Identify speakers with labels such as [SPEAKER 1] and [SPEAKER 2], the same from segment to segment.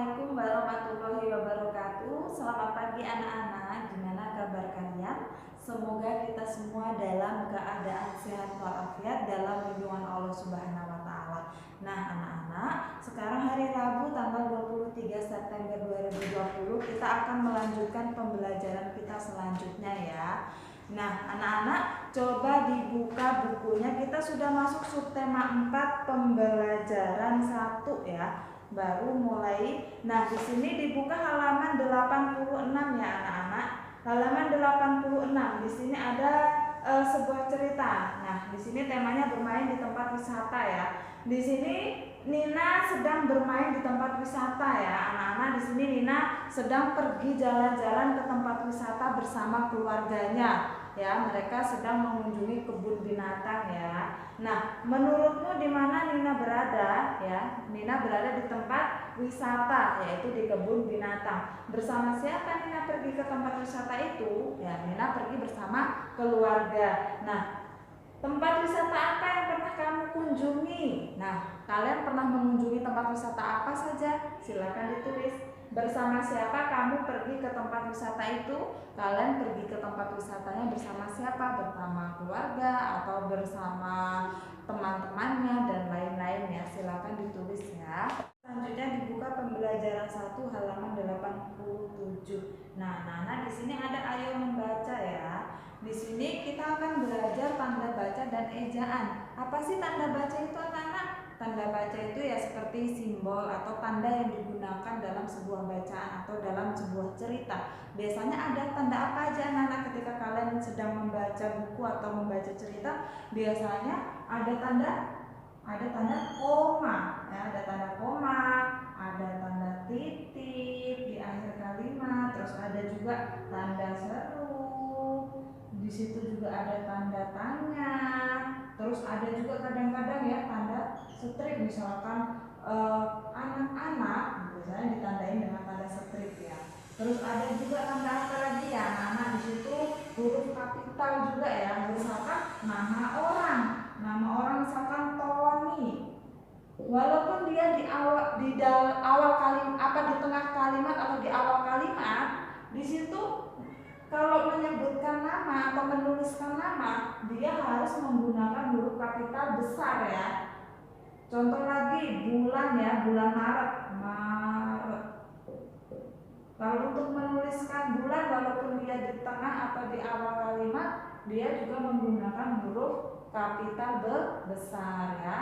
[SPEAKER 1] Assalamualaikum warahmatullahi wabarakatuh. Selamat pagi anak-anak. Gimana kabar kalian? Semoga kita semua dalam keadaan sehat walafiat dalam lindungan Allah Subhanahu wa taala. Nah, anak-anak, sekarang hari Rabu tanggal 23 September 2020 kita akan melanjutkan pembelajaran kita selanjutnya ya. Nah, anak-anak, coba dibuka bukunya. Kita sudah masuk subtema 4 pembelajaran 1 ya. Baru mulai. Nah, di sini dibuka halaman 86 ya anak-anak. Halaman 86. Di sini ada sebuah cerita. Nah, di sini temanya bermain di tempat wisata ya. Di sini Nina sedang bermain di tempat wisata ya anak-anak. Di sini Nina sedang pergi jalan-jalan ke tempat wisata bersama keluarganya. Ya, mereka sedang mengunjungi kebun binatang ya. Nah, menurutmu di mana Nina berada? Ya, Nina berada di tempat wisata, yaitu di kebun binatang. Bersama siapa Nina pergi ke tempat wisata itu? Ya, Nina pergi bersama keluarga. Nah, tempat wisata apa yang pernah kamu kunjungi? Nah, kalian pernah mengunjungi tempat wisata apa saja? Silakan ditulis. Bersama siapa kamu pergi ke tempat wisata itu? Kalian pergi ke tempat wisatanya bersama siapa? Bersama keluarga atau bersama teman-temannya dan lain-lain ya. Silakan ditulis ya. Selanjutnya dibuka pembelajaran 1 halaman 87. Nah, Nana di sini ada ayo membaca ya. Di sini kita akan belajar tanda baca dan ejaan. Apa sih tanda baca itu anak-anak? Tanda baca itu ya seperti simbol atau tanda yang digunakan dalam sebuah bacaan atau dalam sebuah cerita. Biasanya ada tanda apa aja anak-anak ketika kalian sedang membaca buku atau membaca cerita? Biasanya ada tanda koma, ya, ada tanda koma, ada tanda titik di akhir kalimat, terus ada juga tanda seru. Di situ juga ada tanda tanya. Terus ada juga kadang-kadang ya tanda strip, misalkan anak-anak biasanya ditandain dengan tanda strip ya. Terus ada juga tanda apa lagi ya anak-anak, di situ huruf kapital juga ya, misalkan nama orang misalkan Tony. Walaupun dia di awal kalimat di tengah kalimat atau di awal kalimat, di situ kalau menyebutkan nama atau menuliskan nama, dia harus menggunakan huruf kapital besar ya. Contoh lagi bulan ya, bulan Maret. Kalau untuk menuliskan bulan, walaupun dia di tengah atau di awal kalimat, dia juga menggunakan huruf kapital besar ya.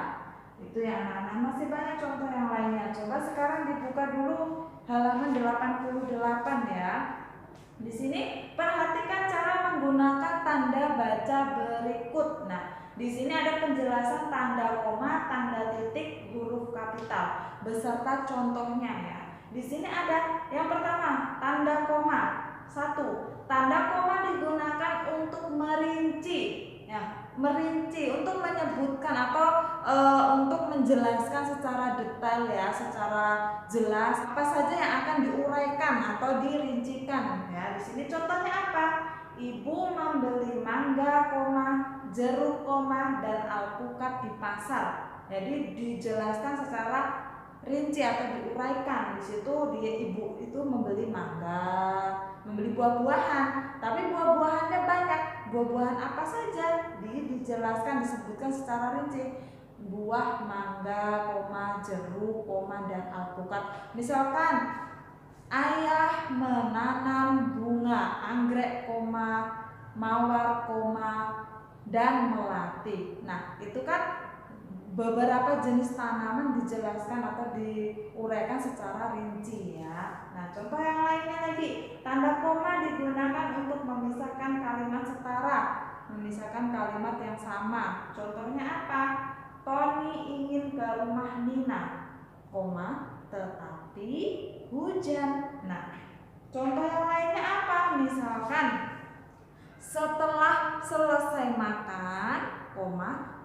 [SPEAKER 1] Itu ya anak-anak. Masih banyak contoh yang lainnya. Coba sekarang dibuka dulu halaman 88 ya. Di sini perhatikan cara menggunakan tanda baca berikut. Nah, di sini ada penjelasan tanda koma, tanda titik, huruf kapital beserta contohnya ya. Di sini ada yang pertama, tanda koma. 1. Tanda koma digunakan untuk merinci. Ya, merinci untuk menyebutkan atau untuk menjelaskan secara detail ya, secara jelas apa saja yang akan diuraikan atau dirincikan ya. Di sini contohnya apa? Ibu membeli mangga, jeruk, dan alpukat di pasar. Jadi dijelaskan secara rinci atau diuraikan. Di situ ibu itu membeli mangga, membeli buah-buahan, tapi buah-buahannya banyak. Buah-buahan apa saja? Dijelaskan, disebutkan secara rinci. Buah mangga, jeruk, dan alpukat. Misalkan ayah menanam bunga anggrek, mawar, dan melati. Nah, itu kan beberapa jenis tanaman dijelaskan atau diuraikan secara rinci ya. Nah, contoh yang lainnya lagi, tanda koma digunakan untuk memisahkan kalimat setara, memisahkan kalimat yang sama. Contohnya apa? Tony ingin ke rumah Nina, tetapi hujan. Nah, contoh yang lainnya apa? Misalkan setelah selesai makan,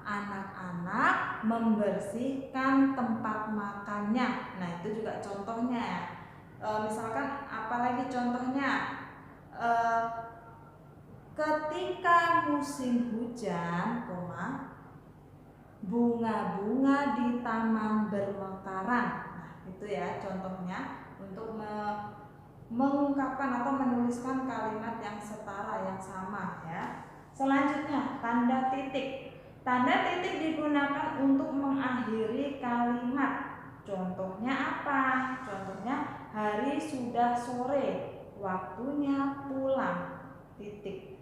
[SPEAKER 1] anak-anak membersihkan tempat makannya. Nah, itu juga contohnya. Misalkan apalagi contohnya, ketika musim hujan, bunga-bunga di taman bermekaran. Nah, itu ya contohnya. untuk mengungkapkan atau menuliskan kalimat yang setara, yang sama ya. Selanjutnya, tanda titik. Tanda titik digunakan untuk mengakhiri kalimat. Contohnya apa? Contohnya, hari sudah sore, waktunya pulang. Titik.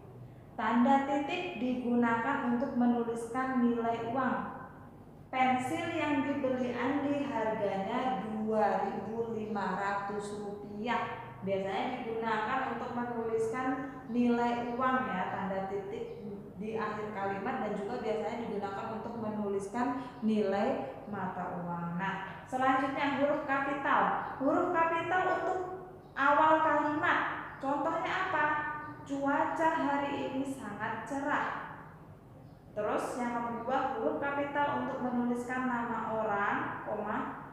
[SPEAKER 1] Tanda titik digunakan untuk menuliskan nilai uang. Pensil yang dibeli Andi harganya Rp2.500. Biasanya digunakan untuk menuliskan nilai uang ya, tanda titik di akhir kalimat, dan juga biasanya digunakan untuk menuliskan nilai mata uang. Nah, selanjutnya huruf kapital. Huruf kapital untuk awal kalimat. Contohnya apa? Cuaca hari ini sangat cerah. Terus yang kedua, huruf kapital untuk menuliskan nama orang,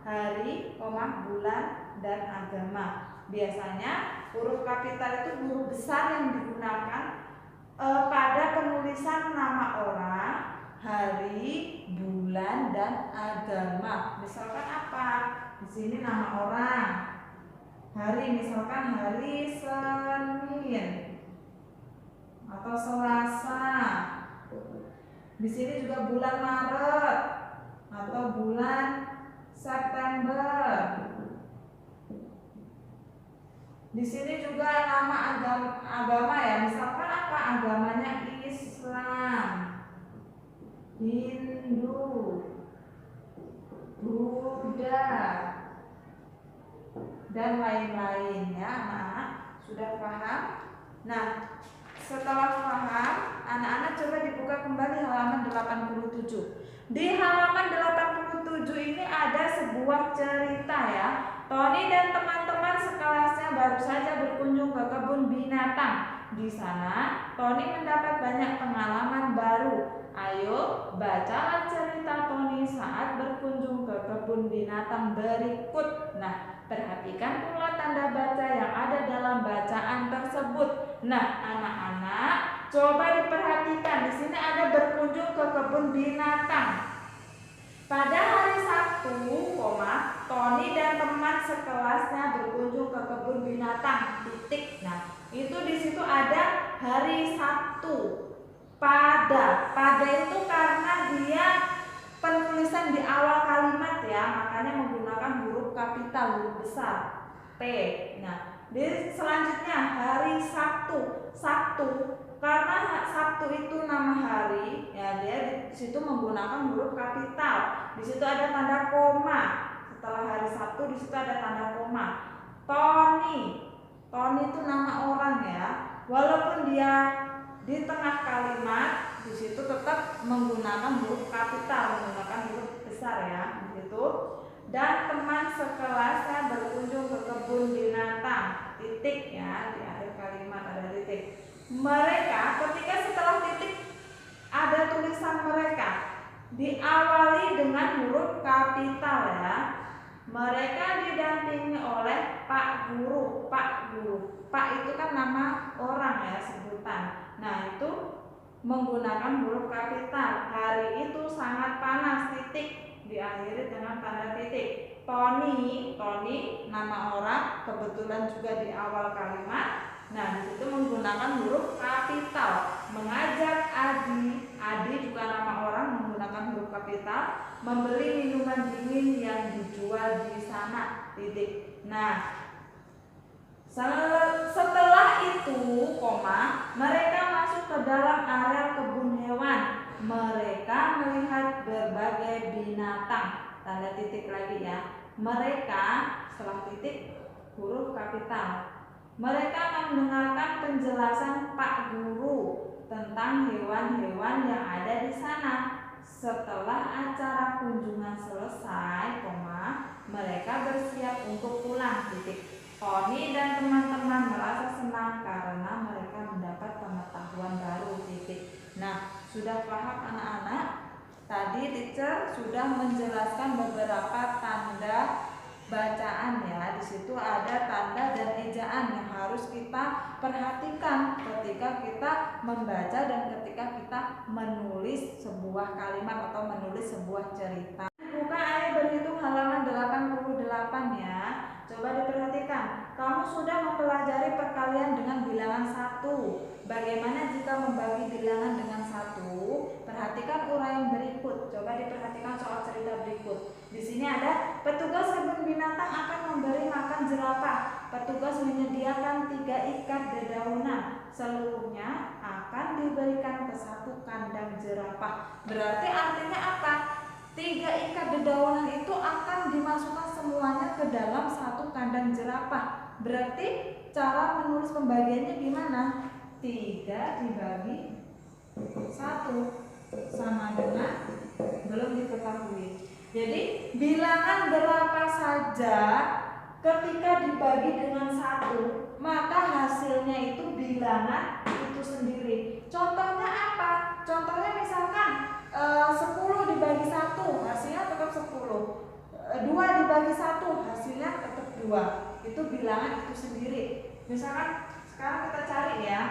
[SPEAKER 1] hari, bulan, dan agama. Biasanya huruf kapital itu huruf besar yang digunakan pada penulisan nama orang, hari, bulan, dan agama. Misalkan apa? Di sini nama orang. Hari, misalkan hari Senin atau Selasa. Di sini juga bulan Maret atau bulan September. Di sini juga nama agama ya, misalkan apa? Agamanya Islam, Hindu, Buddha, dan lain-lain ya anak-anak. Sudah paham? Nah, setelah paham, anak-anak coba dibuka kembali halaman 87. Di halaman 87 ini ada sebuah cerita ya. Tony dan teman-teman sekelasnya baru saja berkunjung ke kebun binatang. Di sana, Tony mendapat banyak pengalaman baru. Ayo, bacalah cerita Tony saat berkunjung ke kebun binatang berikut. Nah, perhatikan pula tanda baca yang ada dalam bacaan tersebut. Nah, anak-anak, coba diperhatikan. Di sini ada berkunjung ke kebun binatang. Pada hari Sabtu, Tony dan teman sekelasnya berkunjung ke kebun binatang. Titik. Nah, itu di situ ada hari Sabtu. Pada itu karena dia penulisan di awal kalimat ya, makanya menggunakan huruf kapital, huruf besar P. Nah, selanjutnya hari Sabtu. Sabtu karena Sabtu itu nama hari ya, dia di situ menggunakan huruf kapital. Di situ ada tanda koma. Setelah hari Sabtu di situ ada tanda koma. Tony itu nama orang ya. Walaupun dia di tengah kalimat, di situ tetap menggunakan huruf kapital, menggunakan huruf besar ya di situ. Dan teman sekelasnya berkunjung ke kebun binatang. Titik ya, di akhir kalimat ada titik. Mereka ketika setelah titik ada tulisan mereka diawali dengan huruf kapital ya. Mereka didampingi oleh Pak Guru. Pak itu kan nama orang ya, sebutan. Nah, itu menggunakan huruf kapital. Hari itu sangat panas. Titik diakhiri dengan tanda titik. Tony nama orang, kebetulan juga di awal kalimat. Nah, di situ menggunakan huruf kapital. Mengajak Adi juga nama orang, menggunakan huruf kapital. Membeli minuman dingin yang dijual di sana. Titik. Nah, setelah itu, mereka masuk ke dalam area kebun hewan. Mereka melihat berbagai binatang. Tanda titik lagi ya. Mereka setelah titik huruf kapital. Mereka mendengarkan penjelasan Pak Guru tentang hewan-hewan yang ada di sana. Setelah acara kunjungan selesai, mereka bersiap untuk pulang. Titik. Tony dan teman-teman merasa senang karena mereka mendapat pengetahuan baru. Titik. Nah, sudah paham anak-anak? Tadi teacher sudah menjelaskan beberapa tanda bacaan ya. Di situ ada tanda dan ejaan yang harus kita perhatikan ketika kita membaca dan ketika kita menulis sebuah kalimat atau menulis sebuah cerita. Buka ayo berhitung halaman 88 ya. Coba diperhatikan. sudah mempelajari perkalian dengan bilangan 1. Bagaimana jika membagi bilangan dengan 1? Perhatikan uraian berikut. Coba diperhatikan soal cerita berikut. Di sini ada petugas kebun binatang akan memberi makan jerapah. Petugas menyediakan 3 ikat dedaunan. Seluruhnya akan diberikan ke 1 kandang jerapah. Berarti artinya apa? 3 ikat dedaunan itu akan dimasukkan semuanya ke dalam 1 kandang jerapah. Berarti cara menulis pembagiannya gimana? 3 dibagi 1 sama dengan belum diketahui. Jadi bilangan berapa saja ketika dibagi dengan 1, maka hasilnya itu bilangan itu sendiri. Contohnya apa? Contohnya misalkan 10 dibagi 1 hasilnya tetap 10. 2 dibagi 1 hasilnya tetap 2. Itu bilangan itu sendiri. Misalkan sekarang kita cari ya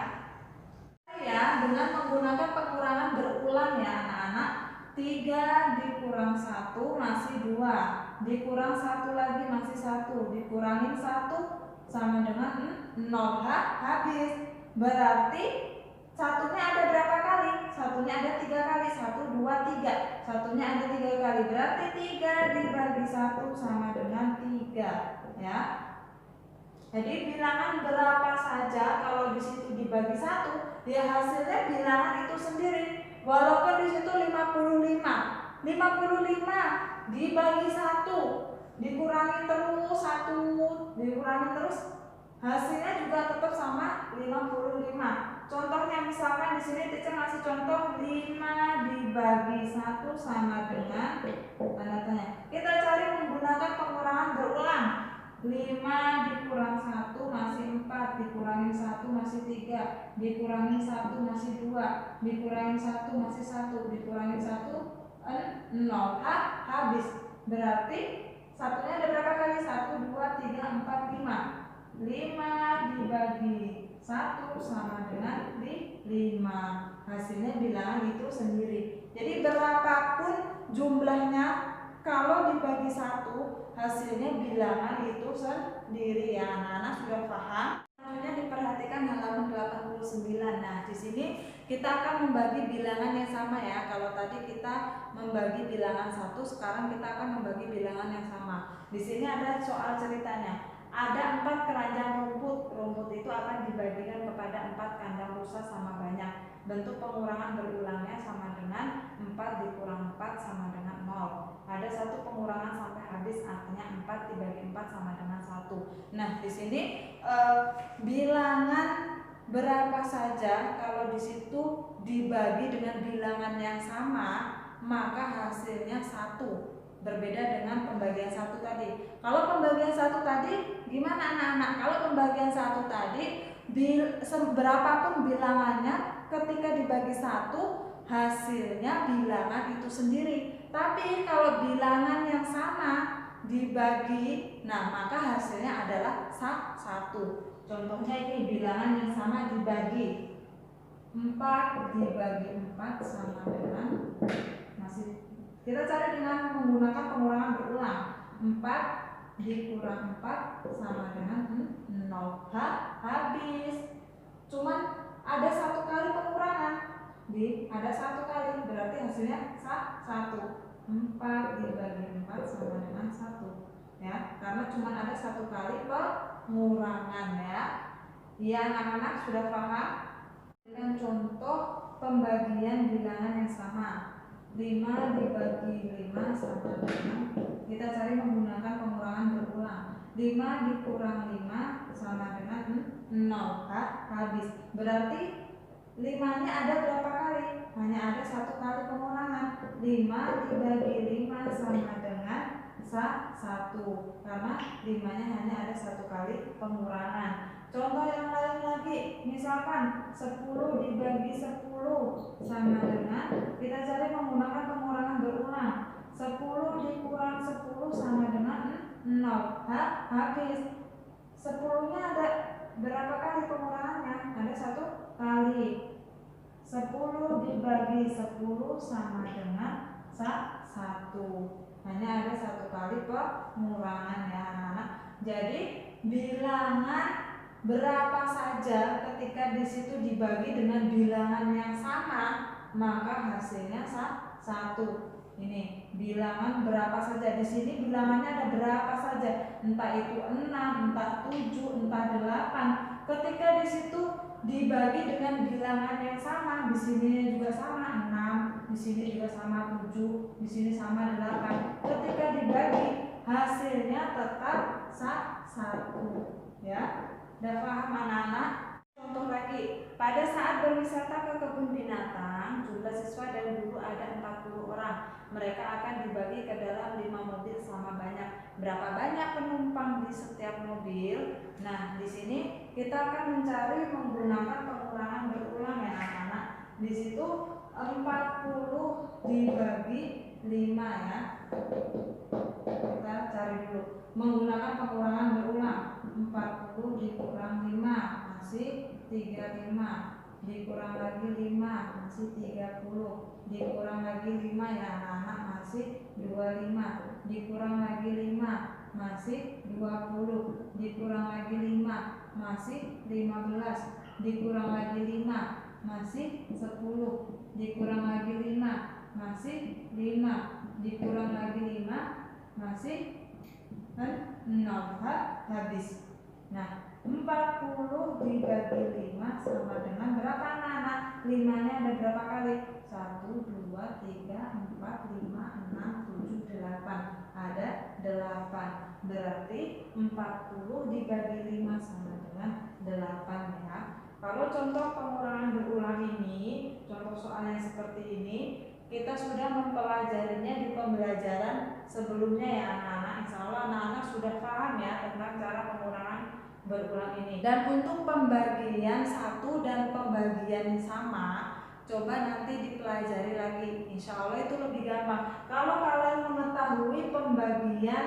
[SPEAKER 1] dengan menggunakan pengurangan berulang ya anak-anak. 3 dikurang 1 masih 2, dikurang 1 lagi masih 1, dikurangin 1 sama dengan 0. Habis. Berarti satunya ada berapa kali? Satunya ada 3 kali. 1, 2, 3. Satunya ada 3 kali. Berarti 3 dibagi 1 sama dengan 3 ya. Jadi bilangan berapa saja kalau di situ dibagi 1, ya hasilnya bilangan itu sendiri. Walaupun di situ 55 dibagi 1, dikurangi terus 1, dikurangi terus, hasilnya juga tetap sama 55. Contohnya misalkan di sini teacher ngasih contoh 5 dibagi 1 sama dengan tanda tanya. Kita cari menggunakan pengurangan berulang. 5 dikurang 1 masih 4, dikurangin 1 masih 3, dikurangin 1 masih 2, dikurangin 1 masih 1, dikurangin 1 0. Habis. Berarti satunya ada berapa kali? 1, 2, 3, 4, 5. 5 dibagi 1 sama dengan 5. Hasilnya bilangan itu sendiri. Jadi berapapun jumlahnya, kalau dibagi 1 hasilnya bilangan itu sendiri ya anak-anak, sudah paham? Selanjutnya diperhatikan halaman 89. Nah, di sini kita akan membagi bilangan yang sama ya. Kalau tadi kita membagi bilangan 1, sekarang kita akan membagi bilangan yang sama. Di sini ada soal ceritanya. Ada 4 keranjang rumput. Rumput itu akan dibagikan kepada 4 kandang rusa sama banyak. Bentuk pengurangan berulangnya sama dengan 4 dikurang 4 sama dengan 0. Ada 1 pengurangan sampai habis, artinya 4 dibagi 4 sama dengan 1. Nah, di sini bilangan berapa saja kalau di situ dibagi dengan bilangan yang sama, maka hasilnya 1. Berbeda dengan pembagian 1 tadi. Kalau pembagian 1 tadi gimana anak-anak? Kalau pembagian 1 tadi berapapun bilangannya, ketika dibagi 1 hasilnya bilangan itu sendiri. Tapi kalau bilangan yang sama dibagi, nah maka hasilnya adalah 1. Contohnya ini bilangan yang sama dibagi 4 dibagi 4 sama dengan masih. Kita cari dengan menggunakan pengurangan berulang. 4 dikurang 4 sama dengan 0. Habis. Cuman ada 1 kali pengurangan. Ada 1 kali, berarti hasilnya 1. 4 dibagi 4 sama dengan 1 ya, karena cuma ada 1 kali pengurangan ya. Iya anak-anak, sudah paham? Dengan contoh pembagian bilangan yang sama. 5 dibagi 5 sama dengan, kita cari menggunakan pengurangan berulang. 5 dikurang 5 sama dengan 0. Habis. Berarti 5-nya ada berapa kali? Hanya ada 1 kali pengurangan. 5 dibagi 5 sama dengan 1, karena 5-nya hanya ada 1 kali pengurangan. Contoh yang lain lagi, misalkan 10 dibagi 10 sama dengan, kita cari menggunakan pengurangan berulang. 10 dikurang 10 sama dengan 0. Habis. 10-nya ada berapa kali pengurangannya? Ada 1 kali. 10 dibagi 10 sama dengan 1. Hanya ada 1 kali pengurangan ya anak-anak. Jadi bilangan berapa saja ketika di situ dibagi dengan bilangan yang sama, maka hasilnya satu. Ini bilangan berapa saja, di sini bilangannya ada berapa saja, entah itu 6, entah 7, entah 8. Ketika di situ dibagi dengan bilangan yang sama, di sini juga sama 6, di sini juga sama 7, di sini sama 8. Ketika dibagi hasilnya tetap satu. Ya, udah paham anak-anak? Contoh lagi, pada saat berwisata ke kebun binatang, jumlah siswa dan guru ada 40 orang. Mereka akan dibagi ke dalam 5 mobil sama banyak. Berapa banyak penumpang di setiap mobil? Nah, di sini kita akan mencari menggunakan pengulangan berulang ya anak-anak. Di situ 40 dibagi 5 ya. Kita cari dulu. Menggunakan pengulangan berulang. 40 dikurang 5 masih 35, dikurang lagi 5 masih 30, dikurang lagi 5 ya anak-anak masih 25, dikurang lagi 5 masih 20, dikurang lagi 5 masih 15, dikurang lagi 5 masih 10, dikurang lagi 5 masih 5, dikurang lagi 5 masih 0, habis. Nah, 40 dibagi 5 sama dengan berapa anak-anak? 5-nya ada berapa kali? 1, 2, 3, 4, 5, 6, 7, 8. Ada 8. Berarti 40 dibagi 5 sama dengan 8 ya. Kalau contoh pengulangan berulang ini, contoh soalnya seperti ini, kita sudah mempelajarinya di pembelajaran sebelumnya ya anak-anak. Insya Allah anak-anak sudah paham ya tentang cara pengulangan berulang ini. Dan untuk pembagian satu dan pembagian sama, coba nanti dipelajari lagi. Insya Allah itu lebih gampang. Kalau kalian mengetahui pembagian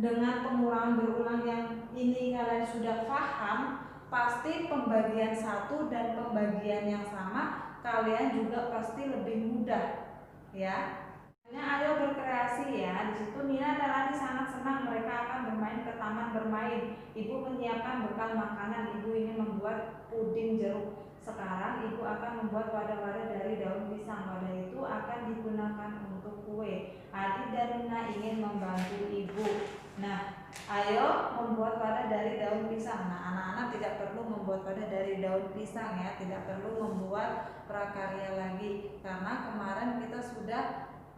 [SPEAKER 1] dengan pengulangan berulang yang ini kalian sudah paham, pasti pembagian satu dan pembagian yang sama kalian juga pasti lebih mudah. Ya, ayo berkreasi ya. Di situ Nina dan Rani sangat senang, mereka akan bermain ke taman bermain. Ibu menyiapkan bekal makanan. Ibu ingin membuat puding jeruk. Sekarang ibu akan membuat wadah-wadah dari daun pisang. Wadah itu akan digunakan untuk kue. Adi dan Nina ingin membantu ibu. Nah, ayo membuat wadah dari daun pisang. Nah, anak-anak tidak perlu membuat wadah dari daun pisang ya, tidak perlu membuat prakarya lagi karena kemarin kita sudah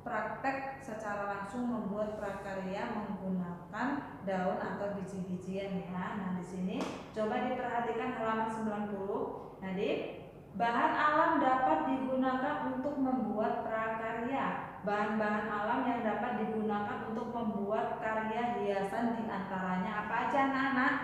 [SPEAKER 1] praktek secara langsung membuat prakarya menggunakan daun atau biji-bijian ya. Nah, di sini coba diperhatikan halaman 90. Jadi, bahan alam dapat digunakan untuk membuat prakarya. Bahan-bahan alam yang dapat digunakan untuk membuat karya hiasan diantaranya apa aja anak-anak?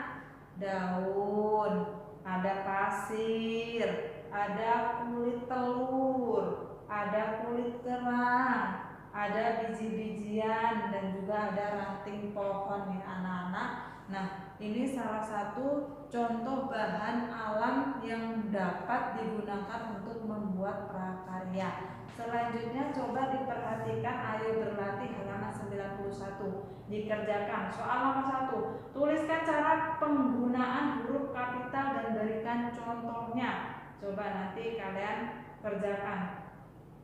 [SPEAKER 1] Daun, ada pasir, ada kulit telur, ada kulit kerang, ada biji-bijian, dan juga ada ranting pohon nih anak-anak. Nah, ini salah satu contoh bahan alam yang dapat digunakan untuk membuat prakarya. Selanjutnya coba diperhatikan, ayo berlatih halaman 91. Dikerjakan soal nomor 1. Tuliskan cara penggunaan huruf kapital dan berikan contohnya. Coba nanti kalian kerjakan.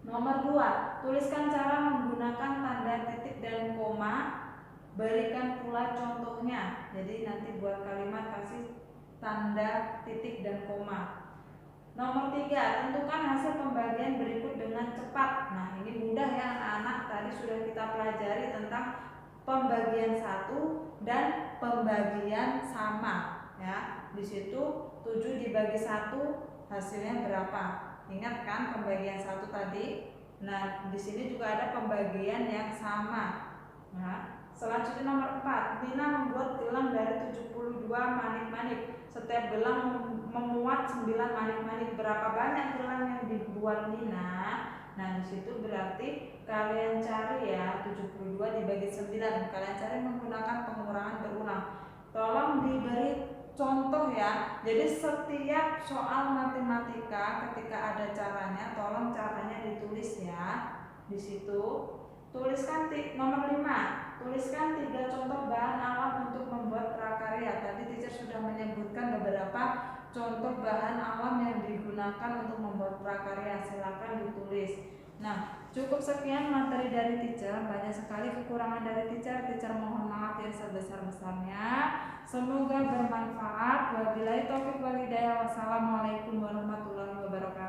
[SPEAKER 1] Nomor 2. Tuliskan cara menggunakan tanda titik dan koma. Berikan pula contohnya. Jadi nanti buat kalimat kasih tanda titik dan koma. Nomor 3, tentukan hasil pembagian berikut dengan cepat. Nah, ini mudah ya anak-anak. Tadi sudah kita pelajari tentang pembagian satu dan pembagian sama. Ya, di situ 7 dibagi 1 hasilnya berapa? Ingat kan pembagian satu tadi? Nah, di sini juga ada pembagian yang sama. Nah, selanjutnya nomor 4, Nina membuat gelang dari 72 manik-manik. Setiap gelang memuat 9 manik-manik. Berapa banyak gelang yang dibuat Nina? Nah, di situ berarti kalian cari ya, 72 dibagi 9. Kalian cari menggunakan pengurangan berulang. Tolong diberi contoh ya. Jadi setiap soal matematika ketika ada caranya, tolong caranya ditulis ya. Di situ tuliskan nomor 5. Tuliskan 3 contoh bahan alam untuk membuat prakarya. Tadi teacher beberapa contoh bahan alam yang digunakan untuk membuat prakarya. Silakan ditulis. Nah, cukup sekian materi dari teacher. Banyak sekali kekurangan dari teacher. Teacher mohon maaf yang sebesar-besarnya. Semoga bermanfaat. Wabillahi taufiq wal hidayah. Wassalamualaikum warahmatullahi wabarakatuh.